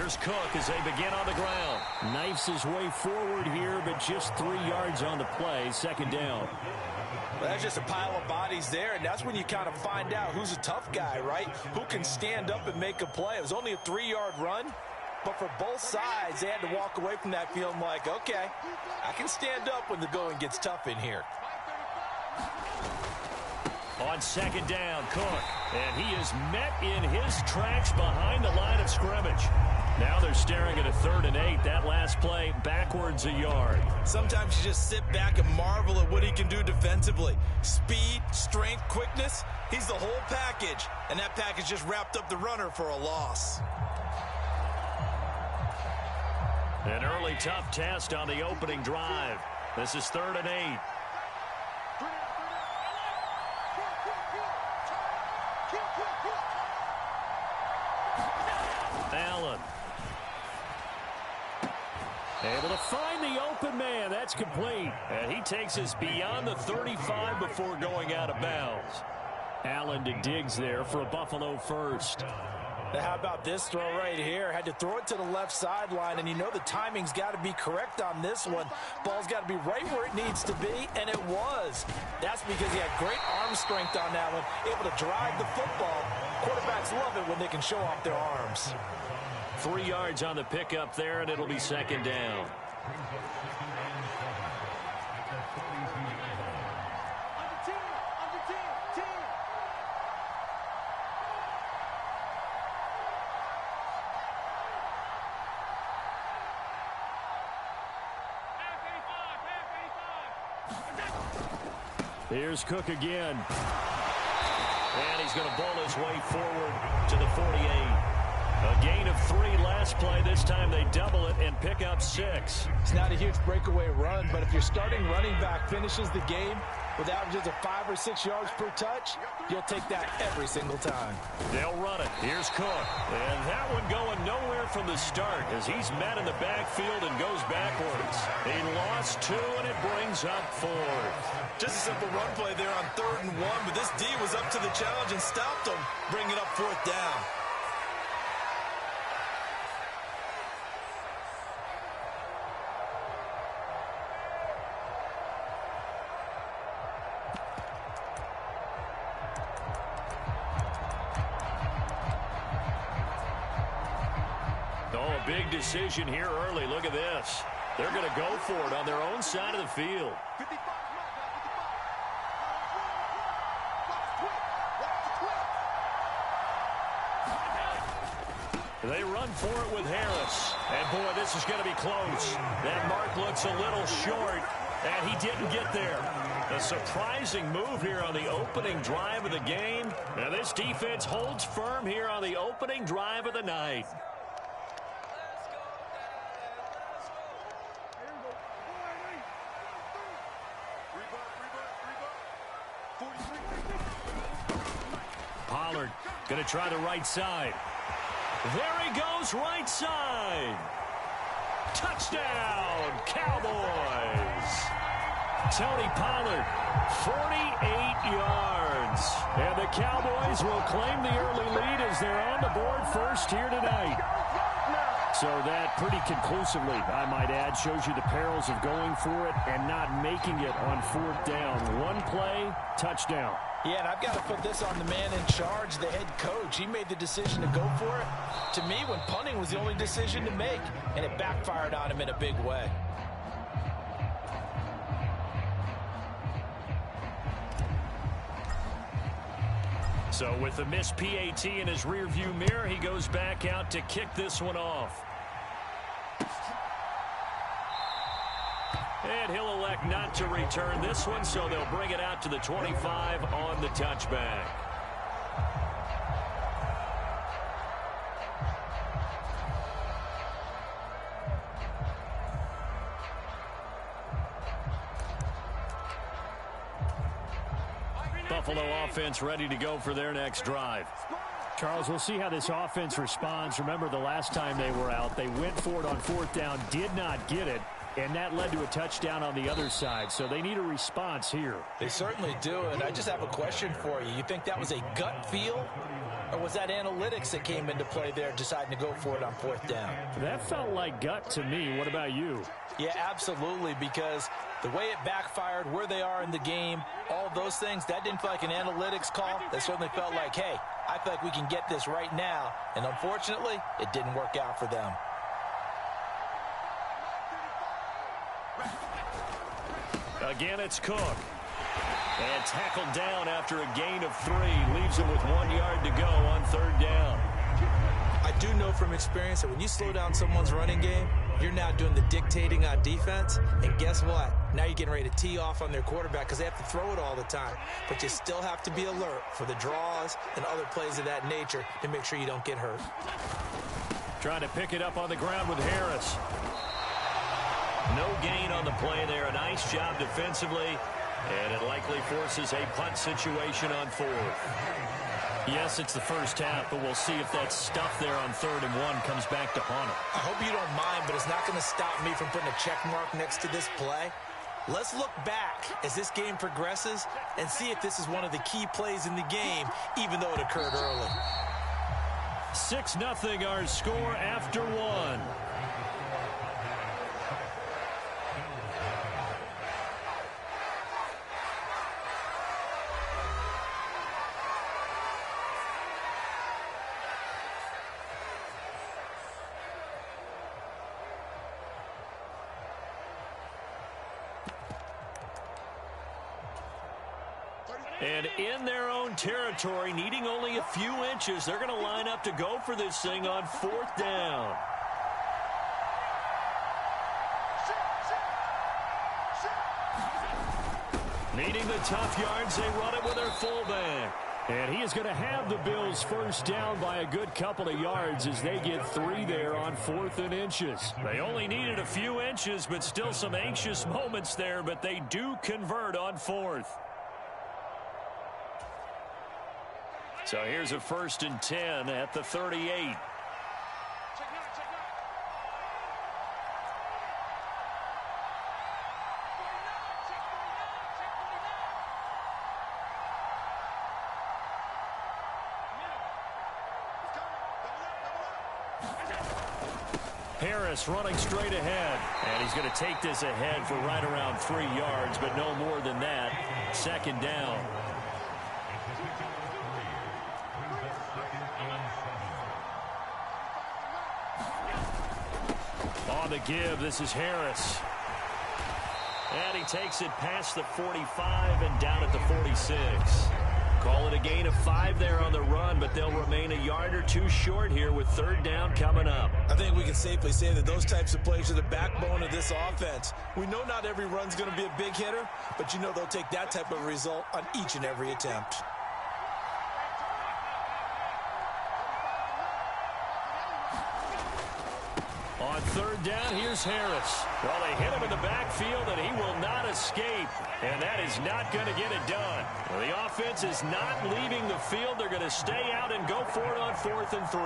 Here's Cook as they begin on the ground. Knifes his way forward here, but just 3 yards on the play. Second down. Well, that's just a pile of bodies there, and that's when you kind of find out who's a tough guy, right? Who can stand up and make a play. It was only a 3-yard run, but for both sides, they had to walk away from that feeling like, okay, I can stand up when the going gets tough in here. On second down, Cook, and he is met in his tracks behind the line of scrimmage. Now they're staring at a 3rd and 8. That last play backwards a yard. Sometimes you just sit back and marvel at what he can do defensively. Speed, strength, quickness, he's the whole package. And that package just wrapped up the runner for a loss. An early tough test on the opening drive. This is 3rd and 8. Allen. Able to find the open man. That's complete. And he takes us beyond the 35 before going out of bounds. Allen to Diggs there for a Buffalo first. Now how about this throw right here? Had to throw it to the left sideline, and you know the timing's got to be correct on this one. Ball's got to be right where it needs to be, and it was. That's because he had great arm strength on that one, able to drive the football. Quarterbacks love it when they can show off their arms. 3 yards on the pickup there, and it'll be second down. Here's Cook again. And he's going to bowl his way forward to the 48. A gain of 3 last play. This time they double it and pick up 6. It's not a huge breakaway run, but if your starting running back finishes the game with averages of 5 or 6 yards per touch, you'll take that every single time. They'll run it. Here's Cook. And that one going nowhere from the start as he's met in the backfield and goes backwards. He lost 2, and it brings up 4th. Just a simple run play there on 3rd and 1, but this D was up to the challenge and stopped him, bringing up 4th down. Oh, a big decision here early. Look at this. They're going to go for it on their own side of the field. They run for it with Harris. And, boy, this is going to be close. That mark looks a little short, and he didn't get there. A surprising move here on the opening drive of the game. Now, this defense holds firm here on the opening drive of the night. Pollard going to try the right side. There he goes, right side. Touchdown, Cowboys. Tony Pollard, 48 yards. And the Cowboys will claim the early lead as they're on the board first here tonight. So that pretty conclusively, I might add, shows you the perils of going for it and not making it on 4th down. One play, touchdown. Yeah, and I've got to put this on the man in charge, the head coach. He made the decision to go for it. To me, when punting was the only decision to make, and it backfired on him in a big way. So with the missed PAT in his rearview mirror, he goes back out to kick this one off. And he'll elect not to return this one, so they'll bring it out to the 25 on the touchback. Buffalo offense ready to go for their next drive. Charles, we'll see how this offense responds. Remember, the last time they were out, they went for it on 4th down, did not get it, and that led to a touchdown on the other side. So they need a response here. They certainly do, and I just have a question for you. You think that was a gut feel, Or was that analytics that came into play there, deciding to go for it on 4th down? That felt like gut to me. What about you? Yeah, absolutely, because the way it backfired, where they are in the game, all those things, that didn't feel like an analytics call. That certainly felt like, hey, I feel like we can get this right now. And unfortunately, it didn't work out for them. Again, it's Cook. And tackled down after a gain of 3. Leaves him with 1 yard to go on 3rd down. I do know from experience that when you slow down someone's running game, you're now doing the dictating on defense. And guess what? Now you're getting ready to tee off on their quarterback because they have to throw it all the time. But you still have to be alert for the draws and other plays of that nature to make sure you don't get hurt. Trying to pick it up on the ground with Harris. No gain on the play there. A nice job defensively. And it likely forces a punt situation on 4th. Yes, it's the first half, but we'll see if that stuff there on 3rd and 1 comes back to haunt him. I hope you don't mind, but it's not going to stop me from putting a check mark next to this play. Let's look back as this game progresses and see if this is one of the key plays in the game, even though it occurred early. 6-0 our score after 1. And in their own territory, needing only a few inches, they're going to line up to go for this thing on 4th down. Needing the tough yards, they run it with their fullback. And he is going to have the Bills first down by a good couple of yards as they get 3 there on 4th and inches. They only needed a few inches, but still some anxious moments there, but they do convert on 4th. So here's a 1st and 10 at the 38. Harris running straight ahead. And he's going to take this ahead for right around 3 yards, but no more than that. 2nd down. On the give, this is Harris. And he takes it past the 45 and down at the 46. Call it a gain of 5 there on the run, but they'll remain a yard or 2 short here with 3rd down coming up. I think we can safely say that those types of plays are the backbone of this offense. We know not every run's going to be a big hitter, but you know they'll take that type of result on each and every attempt. On 3rd down, here's Harris. Well, they hit him in the backfield, and he will not escape. And that is not going to get it done. Well, the offense is not leaving the field. They're going to stay out and go for it on 4th and 3.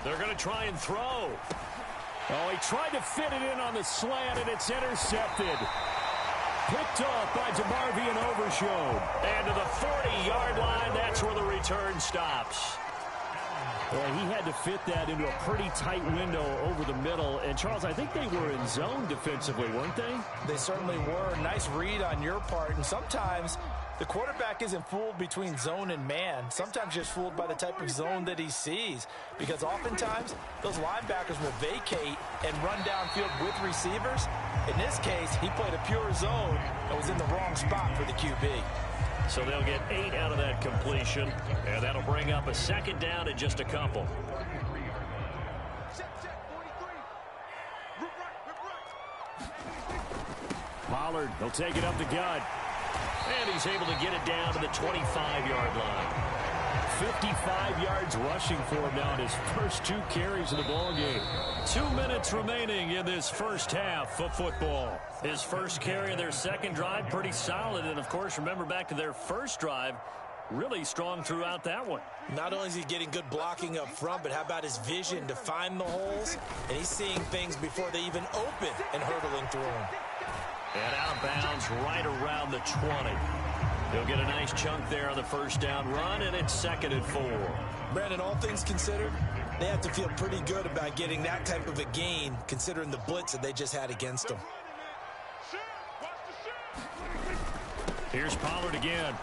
They're going to try and throw. Oh, he tried to fit it in on the slant, and it's intercepted. Picked off by DeMarvion Overshown. And to the 40-yard line, that's where the return stops. Well, he had to fit that into a pretty tight window over the middle. And, Charles, I think they were in zone defensively, weren't they? They certainly were. Nice read on your part. And sometimes the quarterback isn't fooled between zone and man. Sometimes just fooled by the type of zone that he sees. Because oftentimes, those linebackers will vacate and run downfield with receivers. In this case, he played a pure zone and was in the wrong spot for the QB. So they'll get 8 out of that completion, and that'll bring up a 2nd down in just a couple. Pollard, he'll take it up the gut. And he's able to get it down to the 25-yard line. 55 yards rushing for him now in his first 2 carries of the ballgame. 2 minutes remaining in this first half of football. His first carry of their second drive, pretty solid. And, of course, remember back to their first drive, really strong throughout that one. Not only is he getting good blocking up front, but how about his vision to find the holes? And he's seeing things before they even open and hurdling through them. And out of bounds right around the 20. He'll get a nice chunk there on the first down run, and it's 2nd and 4. Brandon, all things considered, they have to feel pretty good about getting that type of a gain, considering the blitz that they just had against them. Here's Pollard again.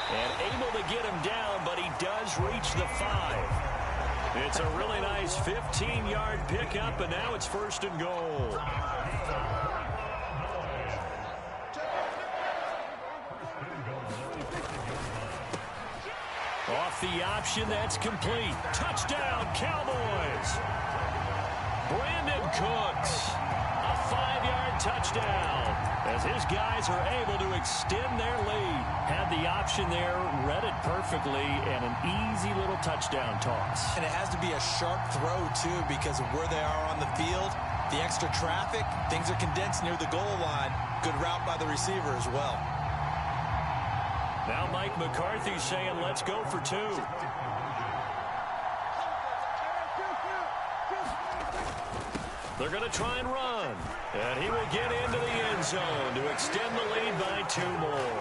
And able to get him down, but he does reach the 5. It's a really nice 15-yard pickup, and now it's 1st and goal. Off the option, that's complete. Touchdown, Cowboys. Brandon Cooks, a 5-yard touchdown, as his guys are able to extend their lead. Had the option there, read it perfectly, and an easy little touchdown toss. And it has to be a sharp throw, too, because of where they are on the field. The extra traffic, things are condensed near the goal line. Good route by the receiver as well. Now Mike McCarthy saying, let's go for 2. They're going to try and run. And he will get into the end zone to extend the lead by 2 more.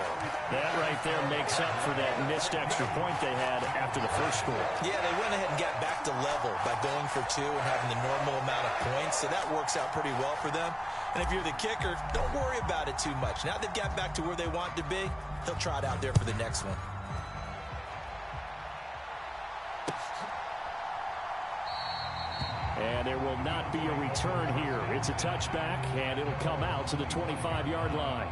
That right there makes up for that missed extra point they had after the first score. Yeah, they went ahead and got back to level by going for 2 and having the normal amount of points. So that works out pretty well for them. And if you're the kicker, don't worry about it too much. Now they've got back to where they want to be, he'll try it out there for the next one. And there will not be a return here. It's a touchback, and it'll come out to the 25-yard line.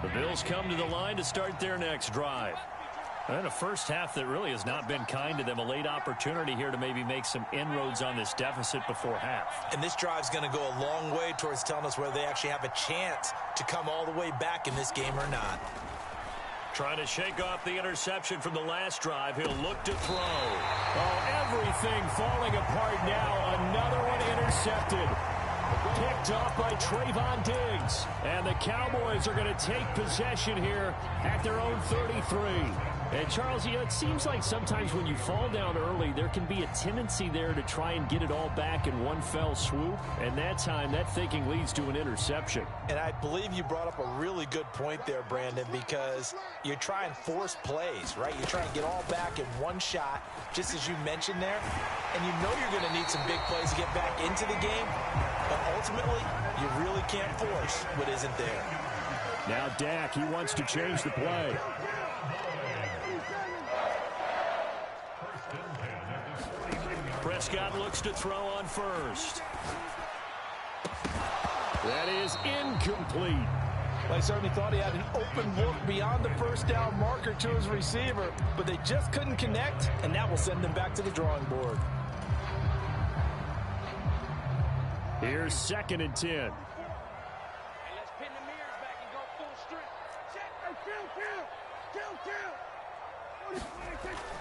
The Bills come to the line to start their next drive. And a first half that really has not been kind to them. A late opportunity here to maybe make some inroads on this deficit before half. And this drive's going to go a long way towards telling us whether they actually have a chance to come all the way back in this game or not. Trying to shake off the interception from the last drive. He'll look to throw. Oh, everything falling apart now. Another one intercepted. Picked off by Trayvon Diggs. And the Cowboys are going to take possession here at their own 33. And Charles, you know, it seems like sometimes when you fall down early, there can be a tendency there to try and get it all back in one fell swoop. And that time, that thinking leads to an interception. And I believe you brought up a really good point there, Brandon, because you try and force plays, right? You try and get all back in one shot, just as you mentioned there. And you know you're going to need some big plays to get back into the game. But ultimately, you really can't force what isn't there. Now Dak, he wants to change the play. Prescott looks to throw on first. That is incomplete. Well, I certainly thought he had an open look beyond the first down marker to his receiver, but they just couldn't connect, and that will send them back to the drawing board. Here's 2nd and 10. Hey, let's pin the mirrors back and go full strength. Check.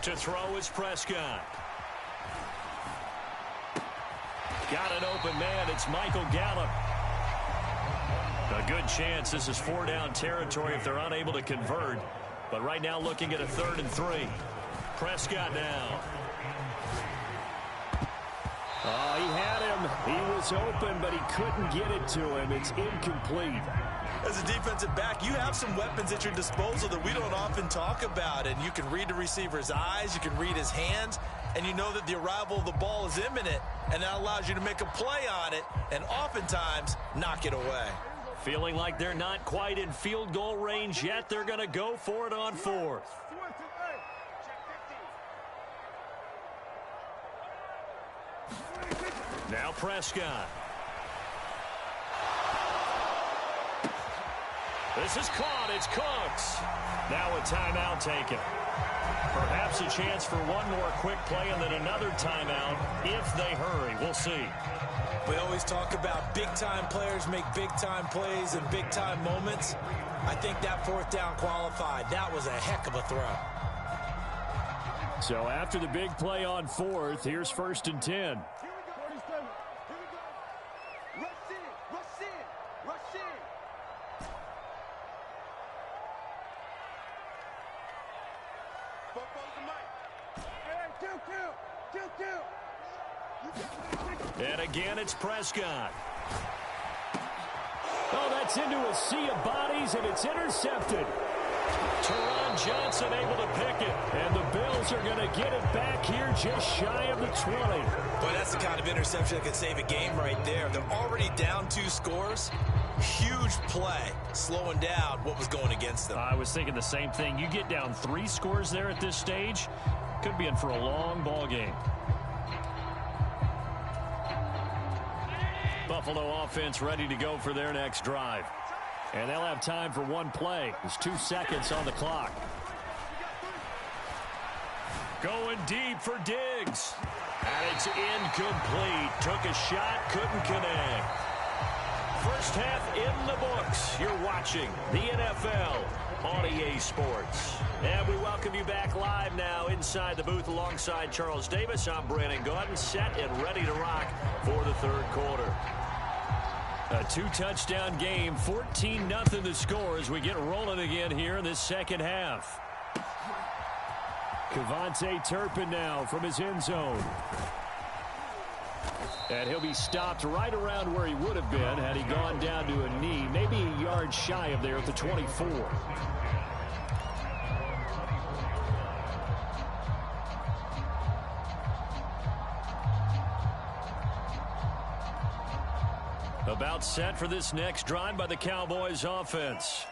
To throw is Prescott. Got an open man. It's Michael Gallup. A good chance this is 4-down territory if they're unable to convert. But right now looking at a 3rd and 3. Prescott now. Oh, he had him. He was open, but he couldn't get it to him. It's incomplete. As a defensive back, you have some weapons at your disposal that we don't often talk about. And you can read the receiver's eyes, you can read his hands, and you know that the arrival of the ball is imminent, and that allows you to make a play on it and oftentimes knock it away. Feeling like they're not quite in field goal range yet. They're going to go for it on 4th. Now Prescott. This is caught. It's Cooks. Now a timeout taken. Perhaps a chance for one more quick play and then another timeout if they hurry. We'll see. We always talk about big-time players make big-time plays in big-time moments. I think that 4th down qualified. That was a heck of a throw. So after the big play on fourth, here's 1st and 10. Here we go. 47. Here we go. Rush in. Rush in. Rush in. Football's the mic. Hey, kill. And again, it's Prescott. Oh, that's into a sea of bodies, and it's intercepted. Teron Johnson able to pick it, and the Bills are going to get it back here just shy of the 20. Boy, that's the kind of interception that could save a game right there. They're already down 2 scores. Huge play, slowing down what was going against them. I was thinking the same thing. You get down 3 scores there at this stage, could be in for a long ball game. Buffalo offense ready to go for their next drive. And they'll have time for one play. There's 2 seconds on the clock. Going deep for Diggs. And it's incomplete. Took a shot, couldn't connect. First half in the books. You're watching the NFL on EA Sports. And we welcome you back live now inside the booth alongside Charles Davis. I'm Brandon Gaudin, set and ready to rock for the 3rd quarter. A 2-touchdown game, 14-0 the score as we get rolling again here in this second half. Kevontae Turpin now from his end zone. And he'll be stopped right around where he would have been had he gone down to a knee, maybe a yard shy of there at the 24. About set for this next drive by the Cowboys offense.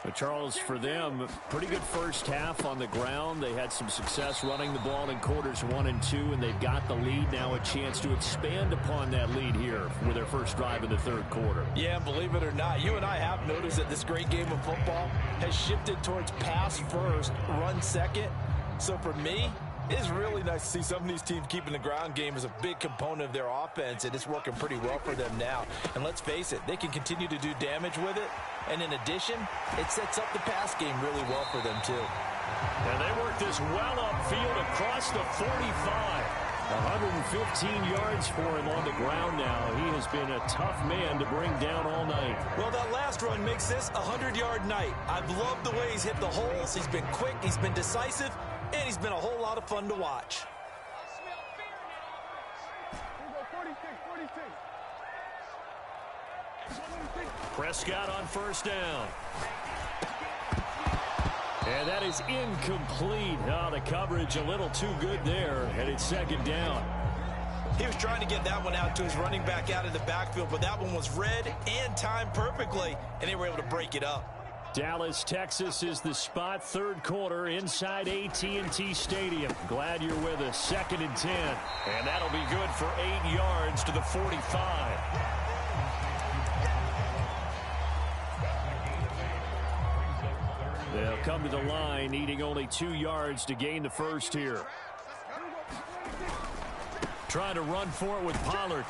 So Charles, for them, pretty good first half on the ground. They had some success running the ball in quarters 1 and 2, and they've got the lead now, a chance to expand upon that lead here with their first drive in the 3rd quarter. Yeah, believe it or not, you and I have noticed that this great game of football has shifted towards pass first, run second. So for me, it's really nice to see some of these teams keeping the ground game as a big component of their offense, and it's working pretty well for them now. And let's face it, they can continue to do damage with it. And in addition, it sets up the pass game really well for them, too. And they work this well upfield across the 45. 115 yards for him on the ground now. He has been a tough man to bring down all night. Well, that last run makes this a 100-yard night. I've loved the way he's hit the holes. He's been quick, he's been decisive, and he's been a whole lot of fun to watch. Prescott on first down. And that is incomplete. Oh, the coverage a little too good there, and it's 2nd down. He was trying to get that one out to his running back out of the backfield, but that one was read and timed perfectly, and they were able to break it up. Dallas, Texas is the spot. 3rd quarter inside AT&T Stadium. Glad you're with us. 2nd and 10. And that'll be good for 8 yards to the 45. They'll come to the line, needing only 2 yards to gain the first here. Trying to run for it with Pollard.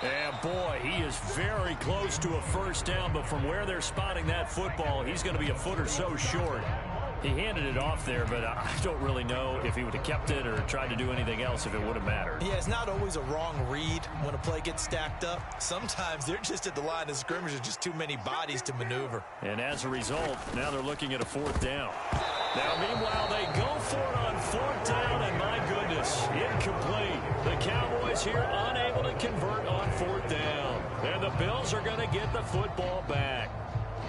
And boy, he is very close to a first down, but from where they're spotting that football, he's going to be a foot or so short. He handed it off there, but I don't really know if he would have kept it or tried to do anything else if it would have mattered. Yeah, it's not always a wrong read when a play gets stacked up. Sometimes they're just at the line of scrimmage with just too many bodies to maneuver. And as a result, now they're looking at a 4th down. Now, meanwhile, they go for it on 4th down, and my goodness, incomplete. The Cowboys here unable to convert on 4th down. And the Bills are going to get the football back.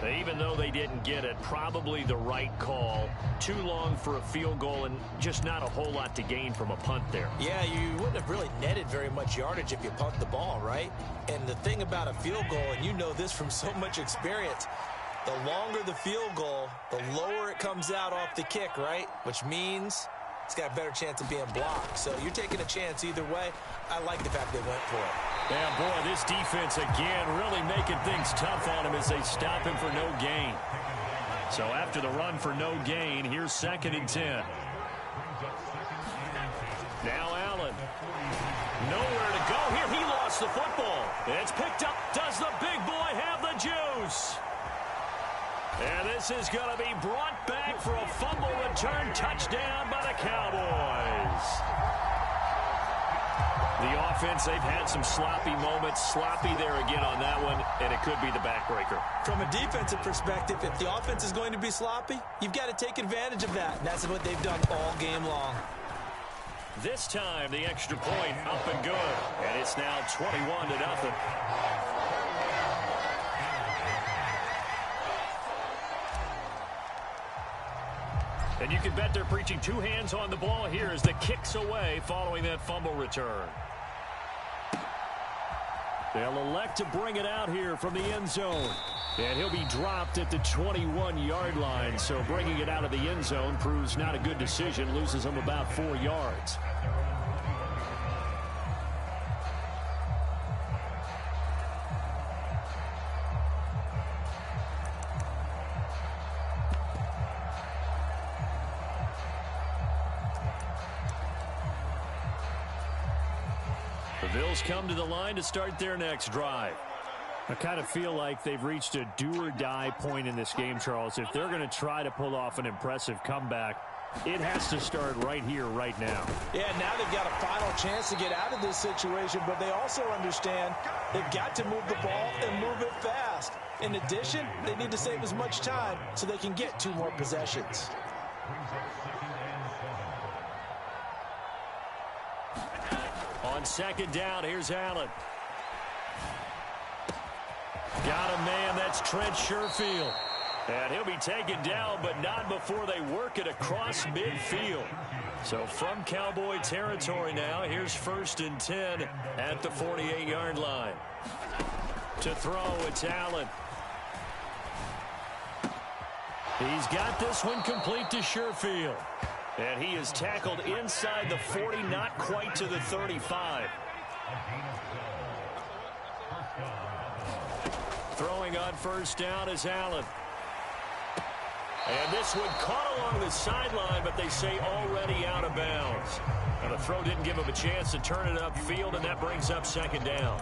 Even though they didn't get it, probably the right call. Too long for a field goal and just not a whole lot to gain from a punt there. Yeah, you wouldn't have really netted very much yardage if you punt the ball, right? And the thing about a field goal, and you know this from so much experience, the longer the field goal, the lower it comes out off the kick, right? Which means it's got a better chance of being blocked. So you're taking a chance either way. I like the fact they went for it. Yeah, boy, this defense again really making things tough on him as they stop him for no gain. So after the run for no gain, here's 2nd and 10. Now Allen. Nowhere to go here. He lost the football. It's picked up. Does the big boy have the juice? And this is going to be brought back for a fumble return touchdown by the Cowboys. The offense, they've had some sloppy moments. Sloppy there again on that one, and it could be the backbreaker. From a defensive perspective, if the offense is going to be sloppy, you've got to take advantage of that. And that's what they've done all game long. This time, the extra point up and good. And it's now 21-0. And you can bet they're preaching two hands on the ball here as the kick's away following that fumble return. They'll elect to bring it out here from the end zone. And he'll be dropped at the 21-yard line. So bringing it out of the end zone proves not a good decision. Loses him about 4 yards. The Bills come to the line to start their next drive. I kind of feel like they've reached a do-or-die point in this game, Charles. If they're going to try to pull off an impressive comeback, it has to start right here, right now. Yeah, now they've got a final chance to get out of this situation, but they also understand they've got to move the ball and move it fast. In addition, they need to save as much time so they can get 2 more possessions. On second down, here's Allen. Got a man, that's Trent Sherfield. And he'll be taken down, but not before they work it across midfield. So from Cowboy territory now, here's 1st and 10 at the 48-yard line. To throw, it's Allen. He's got this one complete to Sherfield. And he is tackled inside the 40, not quite to the 35. Throwing on 1st down is Allen. And this one caught along the sideline, but they say already out of bounds. And the throw didn't give him a chance to turn it upfield, and that brings up 2nd down.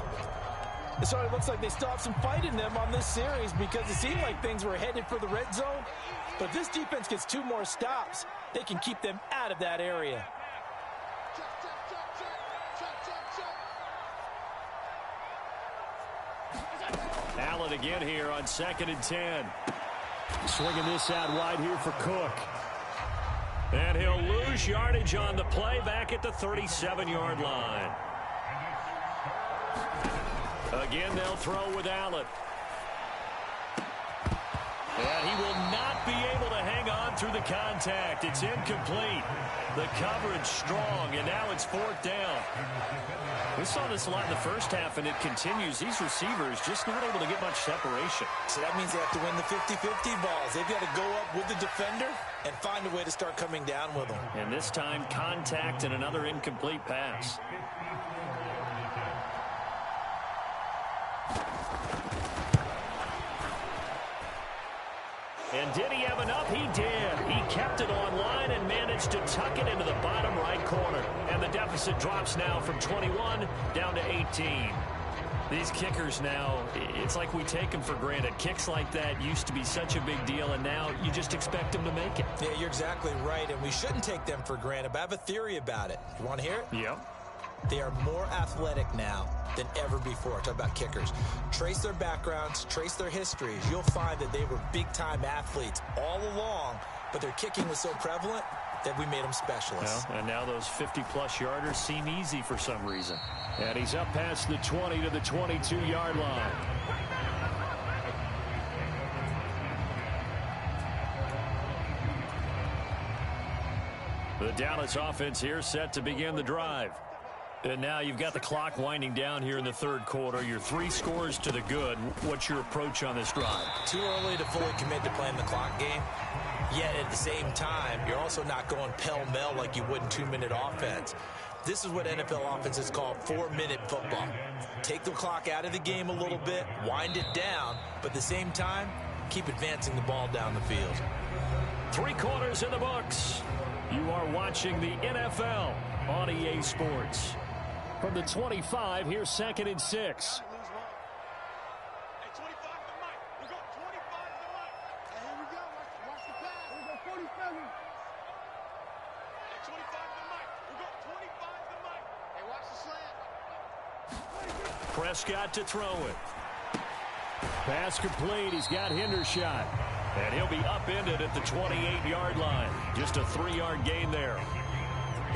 It sort of looks like they still have some fight in them on this series because it seemed like things were headed for the red zone. But this defense gets 2 more stops. They can keep them out of that area. Allen again here on 2nd and 10. Swinging this out wide here for Cook. And he'll lose yardage on the play back at the 37-yard line. Again, they'll throw with Allen. And he will not be able to hang on through the contact. It's incomplete. The coverage strong, and now it's 4th down. We saw this a lot in the first half, and it continues. These receivers just not able to get much separation. So that means they have to win the 50-50 balls. They've got to go up with the defender and find a way to start coming down with them. And this time, contact and another incomplete pass. And did he have enough? He did. He kept it online and managed to tuck it into the bottom right corner. And the deficit drops now from 21 down to 18. These kickers now, it's like we take them for granted. Kicks like that used to be such a big deal, and now you just expect them to make it. Yeah, you're exactly right, and we shouldn't take them for granted. But I have a theory about it. You want to hear it? Yep. They are more athletic now than ever before. Talk about kickers. Trace their backgrounds, trace their histories. You'll find that they were big-time athletes all along, but their kicking was so prevalent that we made them specialists. Well, and now those 50-plus yarders seem easy for some reason. And he's up past the 20 to the 22-yard line. The Dallas offense here set to begin the drive. And now you've got the clock winding down here in the 3rd quarter. Your 3 scores to the good. What's your approach on this drive? Too early to fully commit to playing the clock game. Yet at the same time, you're also not going pell-mell like you would in 2-minute offense. This is what NFL offenses call 4-minute football. Take the clock out of the game a little bit, wind it down, but at the same time, keep advancing the ball down the field. 3 quarters in the books. You are watching the NFL on EA Sports. From the 25, here's 2nd and 6. Prescott to throw it. Pass complete. He's got Hendershot. And he'll be upended at the 28-yard line. Just a 3-yard gain there.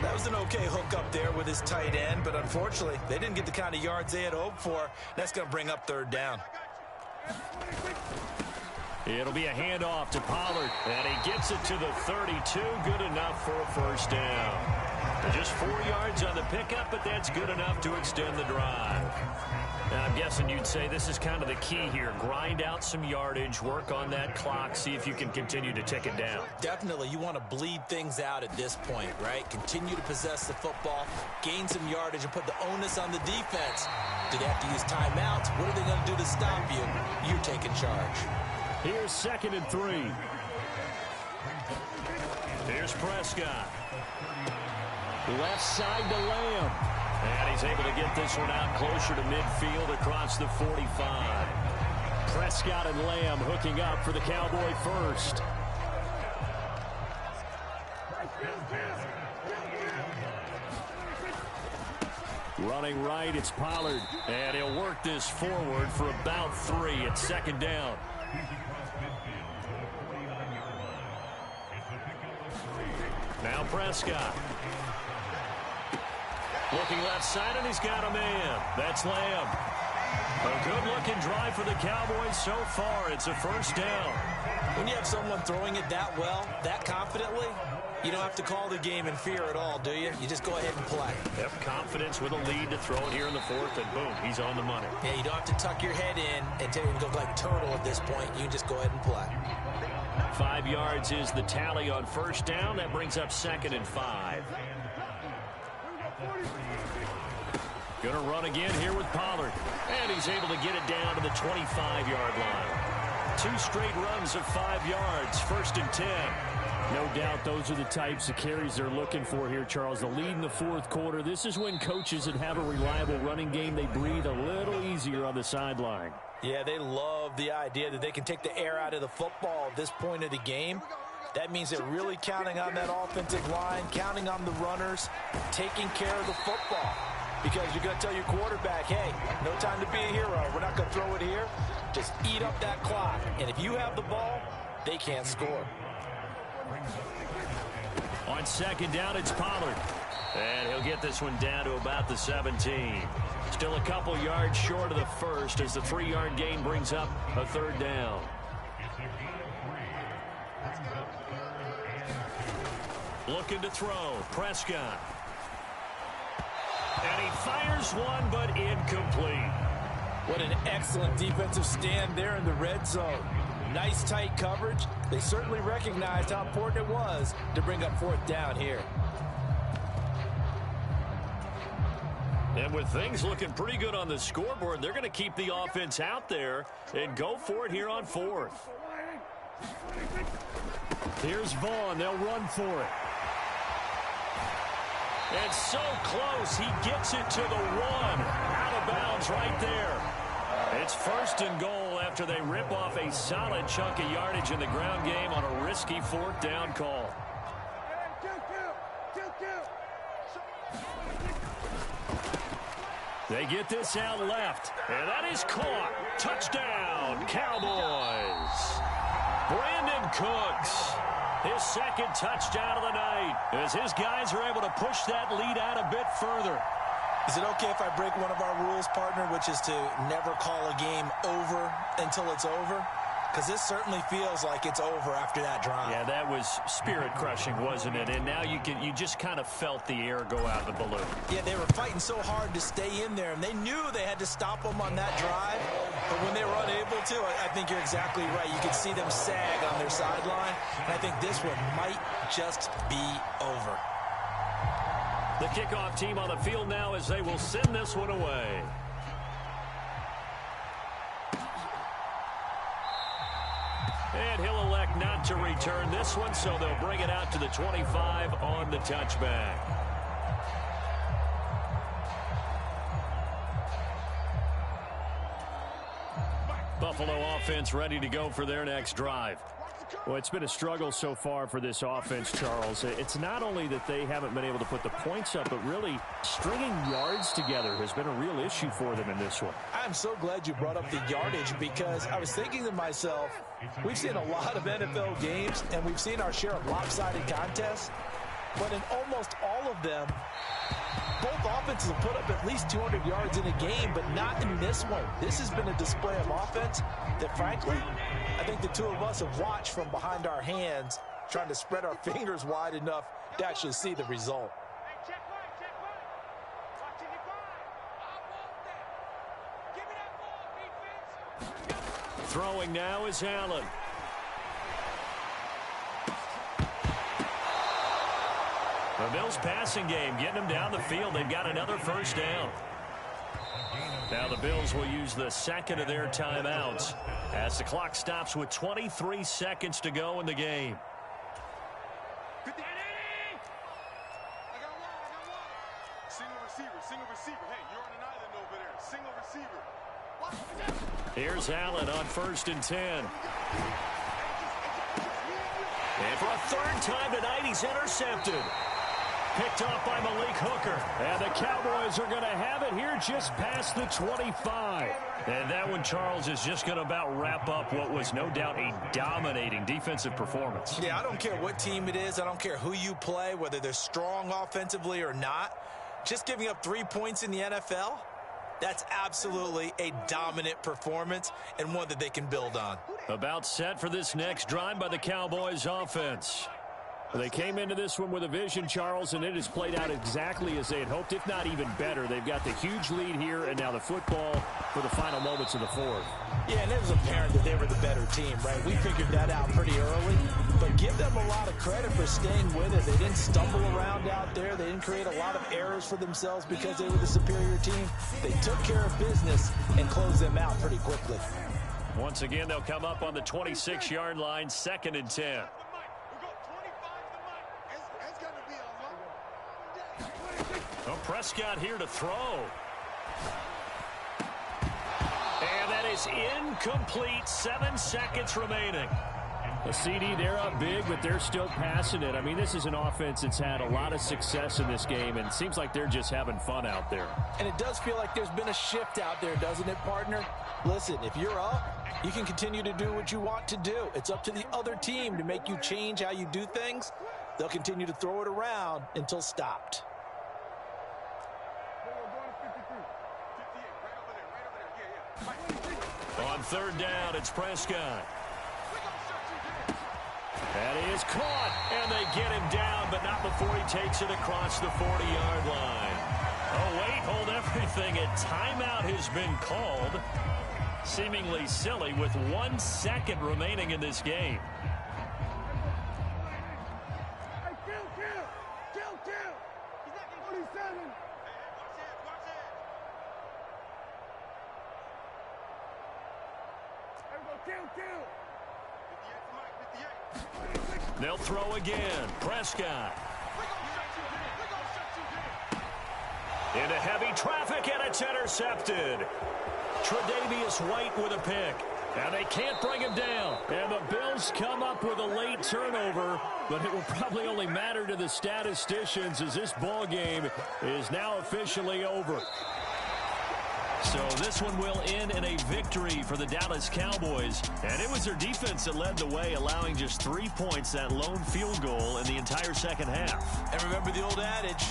That was an okay hook up there with his tight end, but unfortunately, they didn't get the kind of yards they had hoped for. That's going to bring up 3rd down. It'll be a handoff to Pollard, and he gets it to the 32. Good enough for a 1st down. Just 4 yards on the pickup, but that's good enough to extend the drive. Now, I'm guessing you'd say this is kind of the key here. Grind out some yardage, work on that clock, see if you can continue to tick it down. Definitely, you want to bleed things out at this point, right? Continue to possess the football, gain some yardage, and put the onus on the defense. Do they have to use timeouts? What are they going to do to stop you? You're taking charge. Here's 2nd and 3. Here's Prescott. Left side to Lamb. And he's able to get this one out closer to midfield across the 45. Prescott and Lamb hooking up for the Cowboy 1st. Running right, it's Pollard. And he'll work this forward for about 3 at 2nd down. Now Prescott. Looking left side, and he's got a man. That's Lamb. A good-looking drive for the Cowboys so far. It's a 1st down. When you have someone throwing it that well, that confidently, you don't have to call the game in fear at all, do you? You just go ahead and play. Have confidence with a lead to throw it here in the 4th, and boom, he's on the money. Yeah, you don't have to tuck your head in and go like turtle at this point. You can just go ahead and play. 5 yards is the tally on 1st down. That brings up 2nd and 5. Going to run again here with Pollard. And he's able to get it down to the 25-yard line. 2 straight runs of 5 yards. 1st and 10. No doubt those are the types of carries they're looking for here, Charles. The lead in the 4th quarter. This is when coaches that have a reliable running game, they breathe a little easier on the sideline. Yeah, they love the idea that they can take the air out of the football at this point of the game. That means they're really counting on that offensive line, counting on the runners, taking care of the football. Because you're going to tell your quarterback, hey, no time to be a hero. We're not going to throw it here. Just eat up that clock. And if you have the ball, they can't score. On 2nd down, it's Pollard. And he'll get this one down to about the 17. Still a couple yards short of the 1st as the 3-yard gain brings up a 3rd down. Looking to throw. Prescott. And he fires one, but incomplete. What an excellent defensive stand there in the red zone. Nice tight coverage. They certainly recognized how important it was to bring up 4th down here. And with things looking pretty good on the scoreboard, they're going to keep the offense out there and go for it here on 4th. Here's Vaughn. They'll run for it. And so close, he gets it to the 1. Out of bounds right there. It's 1st and goal after they rip off a solid chunk of yardage in the ground game on a risky 4th down call. They get this out left, and that is caught. Touchdown, Cowboys. Brandon Cooks. His 2nd touchdown of the night as his guys are able to push that lead out a bit further. Is it okay if I break one of our rules, partner, which is to never call a game over until it's over? Because this certainly feels like it's over after that drive. Yeah, that was spirit-crushing, wasn't it? And now you just kind of felt the air go out of the balloon. Yeah, they were fighting so hard to stay in there, and they knew they had to stop them on that drive. But when they were unable to, I think you're exactly right. You could see them sag on their sideline, and I think this one might just be over. The kickoff team on the field now as they will send this one away. And he'll elect not to return this one, so they'll bring it out to the 25 on the touchback. Buffalo offense ready to go for their next drive. Well, it's been a struggle so far for this offense, Charles. It's not only that they haven't been able to put the points up, but really stringing yards together has been a real issue for them in this one. I'm so glad you brought up the yardage because I was thinking to myself, we've seen a lot of NFL games and we've seen our share of lopsided contests, but in almost all of them, both offenses have put up at least 200 yards in a game, but not in this one. This has been a display of offense that, frankly, I think the two of us have watched from behind our hands, trying to spread our fingers wide enough to actually see the result. Throwing now is Allen. The Bills passing game, getting them down the field. They've got another first down. Now the Bills will use the second of their timeouts as the clock stops with 23 seconds to go in the game. Single receiver. Hey, you're on an island over there. Single receiver. Here's Allen on 1st and 10. And for a third time tonight, he's intercepted. Picked off by Malik Hooker. And the Cowboys are going to have it here just past the 25. And that one, Charles, is just going to about wrap up what was no doubt a dominating defensive performance. Yeah, I don't care what team it is. I don't care who you play, whether they're strong offensively or not. Just giving up 3 points in the NFL, that's absolutely a dominant performance and one that they can build on. About set for this next drive by the Cowboys offense. They came into this one with a vision, Charles, and it has played out exactly as they had hoped, if not even better. They've got the huge lead here, and now the football for the final moments of the fourth. Yeah, and it was apparent that they were the better team, right? We figured that out pretty early, but give them a lot of credit for staying with it. They didn't stumble around out there. They didn't create a lot of errors for themselves because they were the superior team. They took care of business and closed them out pretty quickly. Once again, they'll come up on the 26-yard line, 2nd and 10. Oh, Prescott here to throw. And that is incomplete. 7 seconds remaining. A CD, they're up big, but they're still passing it. I mean, this is an offense that's had a lot of success in this game, and it seems like they're just having fun out there. And it does feel like there's been a shift out there, doesn't it, partner? Listen, if you're up, you can continue to do what you want to do. It's up to the other team to make you change how you do things. They'll continue to throw it around until stopped. On 3rd down, it's Prescott. That is caught, and they get him down, but not before he takes it across the 40-yard line. Oh, wait, hold everything. A timeout has been called. Seemingly silly with 1 second remaining in this game. They'll throw again. Prescott. Into heavy traffic, and it's intercepted. Tre'Davious White with a pick. And they can't bring him down. And the Bills come up with a late turnover, but it will probably only matter to the statisticians as this ball game is now officially over. So this one will end in a victory for the Dallas Cowboys. And it was their defense that led the way, allowing just 3 points, that lone field goal in the entire second half. And remember the old adage,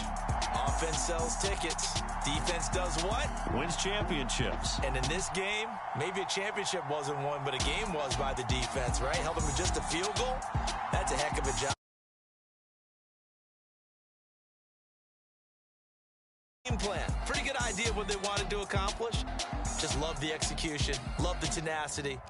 offense sells tickets. Defense does what? Wins championships. And in this game, maybe a championship wasn't won, but a game was by the defense, right? Held them to just a field goal. That's a heck of a job. Plan. Pretty good idea what they wanted to accomplish. Just love the execution, love the tenacity,